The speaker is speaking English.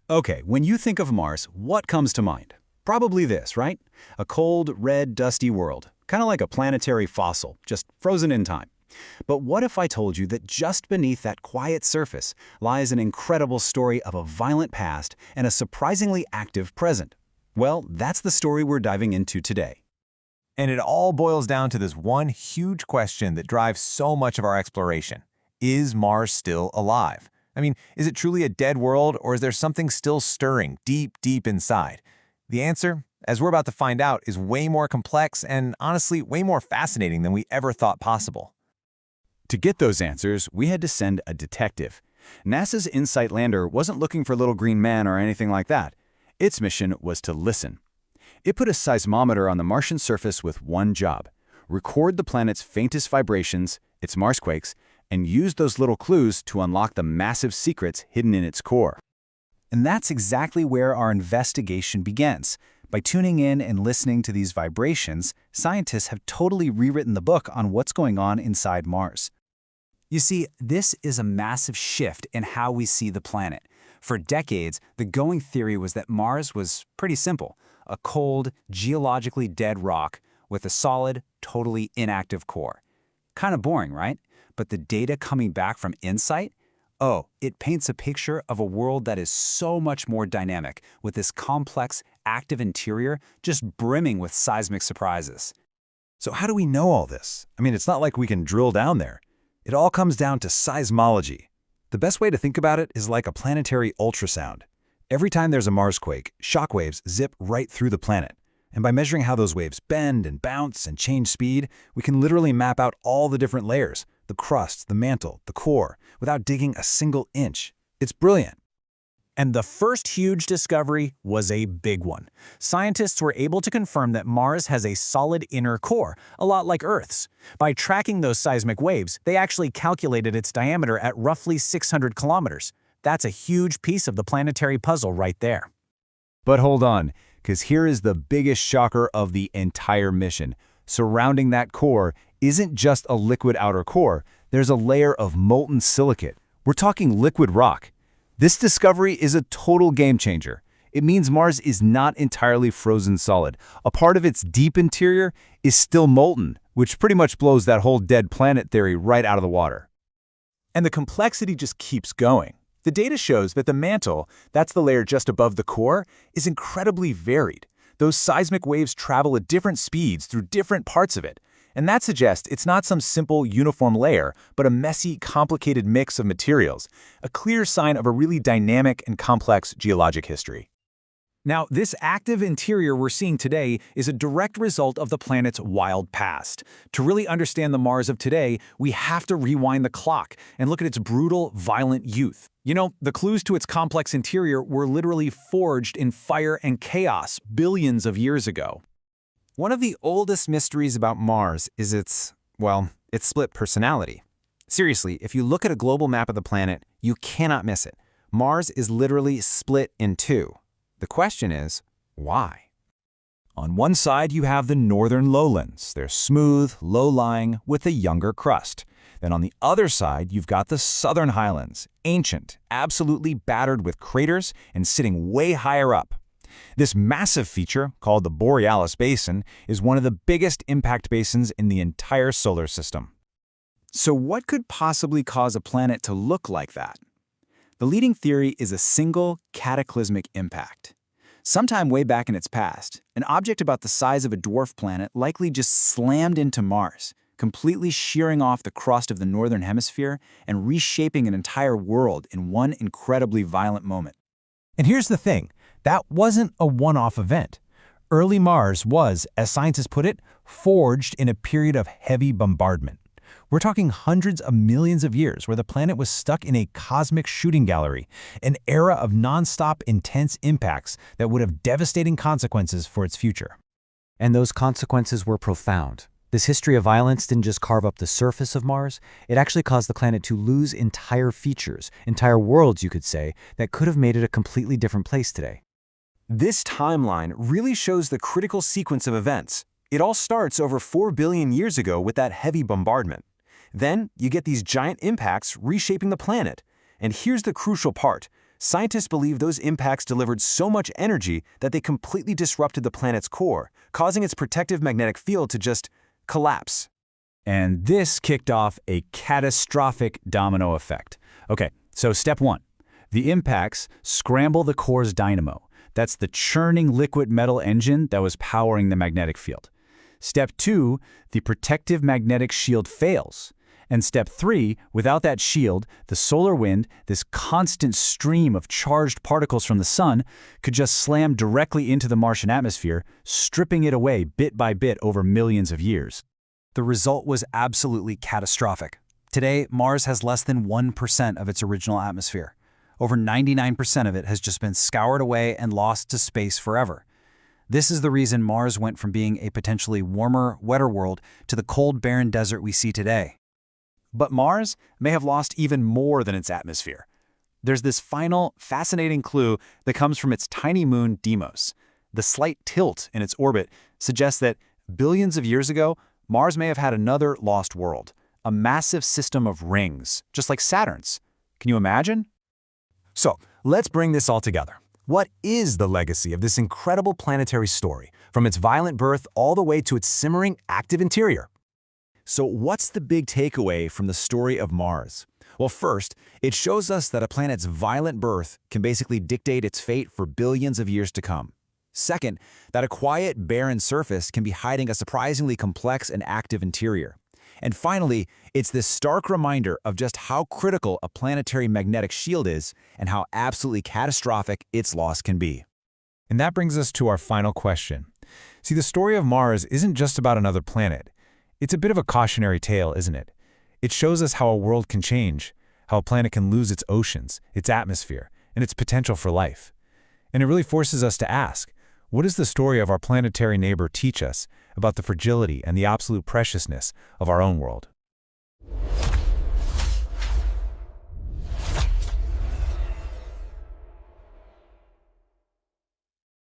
Okay, when you think of Mars, what comes to mind? Probably this, right? A cold, red, dusty world, kind of like a planetary fossil, just frozen in time. But what if I told you that just beneath that quiet surface lies an incredible story of a violent past and a surprisingly active present? Well, that's the story we're diving into today. And it all boils down to this one huge question that drives so much of our exploration. Is Mars still alive? I mean, is it truly a dead world, or is there something still stirring deep, deep inside? The answer, as we're about to find out, is way more complex and, honestly, way more fascinating than we ever thought possible. To get those answers, we had to send a detective. NASA's InSight lander wasn't looking for little green men or anything like that. Its mission was to listen. It put a seismometer on the Martian surface with one job: record the planet's faintest vibrations, its Marsquakes, and use those little clues to unlock the massive secrets hidden in its core. And that's exactly where our investigation begins. By tuning in and listening to these vibrations, scientists have totally rewritten the book on what's going on inside Mars. You see, this is a massive shift in how we see the planet. For decades, the going theory was that Mars was pretty simple: a cold, geologically dead rock with a solid, totally inactive core. Kind of boring, right? But the data coming back from InSight? Oh, it paints a picture of a world that is so much more dynamic, with this complex, active interior just brimming with seismic surprises. So how do we know all this? I mean, it's not like we can drill down there. It all comes down to seismology. The best way to think about it is like a planetary ultrasound. Every time there's a Marsquake, shockwaves zip right through the planet. And by measuring how those waves bend and bounce and change speed, we can literally map out all the different layers: the crust, the mantle, the core, without digging a single inch. It's brilliant. And the first huge discovery was a big one. Scientists were able to confirm that Mars has a solid inner core, a lot like Earth's. By tracking those seismic waves, they actually calculated its diameter at roughly 600 kilometers. That's a huge piece of the planetary puzzle right there. But hold on, because here is the biggest shocker of the entire mission. Surrounding that core isn't just a liquid outer core, there's a layer of molten silicate. We're talking liquid rock. This discovery is a total game changer. It means Mars is not entirely frozen solid. A part of its deep interior is still molten, which pretty much blows that whole dead planet theory right out of the water. And the complexity just keeps going. The data shows that the mantle, that's the layer just above the core, is incredibly varied. Those seismic waves travel at different speeds through different parts of it. And that suggests it's not some simple, uniform layer, but a messy, complicated mix of materials, a clear sign of a really dynamic and complex geologic history. Now, this active interior we're seeing today is a direct result of the planet's wild past. To really understand the Mars of today, we have to rewind the clock and look at its brutal, violent youth. You know, the clues to its complex interior were literally forged in fire and chaos billions of years ago. One of the oldest mysteries about Mars is its split personality. Seriously, if you look at a global map of the planet, you cannot miss it. Mars is literally split in two. The question is, why? On one side, you have the northern lowlands. They're smooth, low-lying, with a younger crust. Then on the other side, you've got the southern highlands, ancient, absolutely battered with craters and sitting way higher up. This massive feature, called the Borealis Basin, is one of the biggest impact basins in the entire solar system. So what could possibly cause a planet to look like that? The leading theory is a single, cataclysmic impact. Sometime way back in its past, an object about the size of a dwarf planet likely just slammed into Mars, completely shearing off the crust of the northern hemisphere and reshaping an entire world in one incredibly violent moment. And here's the thing, that wasn't a one-off event. Early Mars was, as scientists put it, forged in a period of heavy bombardment. We're talking hundreds of millions of years where the planet was stuck in a cosmic shooting gallery, an era of non-stop intense impacts that would have devastating consequences for its future. And those consequences were profound. This history of violence didn't just carve up the surface of Mars, it actually caused the planet to lose entire features, entire worlds, you could say, that could have made it a completely different place today. This timeline really shows the critical sequence of events. It all starts over 4 billion years ago with that heavy bombardment. Then you get these giant impacts reshaping the planet. And here's the crucial part. Scientists believe those impacts delivered so much energy that they completely disrupted the planet's core, causing its protective magnetic field to just collapse. And this kicked off a catastrophic domino effect. Okay, so step 1. The impacts scramble the core's dynamo. That's the churning liquid metal engine that was powering the magnetic field. Step 2, the protective magnetic shield fails. And step 3, without that shield, the solar wind, this constant stream of charged particles from the sun, could just slam directly into the Martian atmosphere, stripping it away bit by bit over millions of years. The result was absolutely catastrophic. Today, Mars has less than 1% of its original atmosphere. Over 99% of it has just been scoured away and lost to space forever. This is the reason Mars went from being a potentially warmer, wetter world to the cold, barren desert we see today. But Mars may have lost even more than its atmosphere. There's this final, fascinating clue that comes from its tiny moon Deimos. The slight tilt in its orbit suggests that billions of years ago, Mars may have had another lost world, a massive system of rings, just like Saturn's. Can you imagine? So, let's bring this all together. What is the legacy of this incredible planetary story, from its violent birth all the way to its simmering, active interior? So what's the big takeaway from the story of Mars? Well, first, it shows us that a planet's violent birth can basically dictate its fate for billions of years to come. Second, that a quiet, barren surface can be hiding a surprisingly complex and active interior. And finally, it's this stark reminder of just how critical a planetary magnetic shield is and how absolutely catastrophic its loss can be. And that brings us to our final question. See, the story of Mars isn't just about another planet. It's a bit of a cautionary tale, isn't it? It shows us how a world can change, how a planet can lose its oceans, its atmosphere, and its potential for life. And it really forces us to ask, what does the story of our planetary neighbor teach us about the fragility and the absolute preciousness of our own world?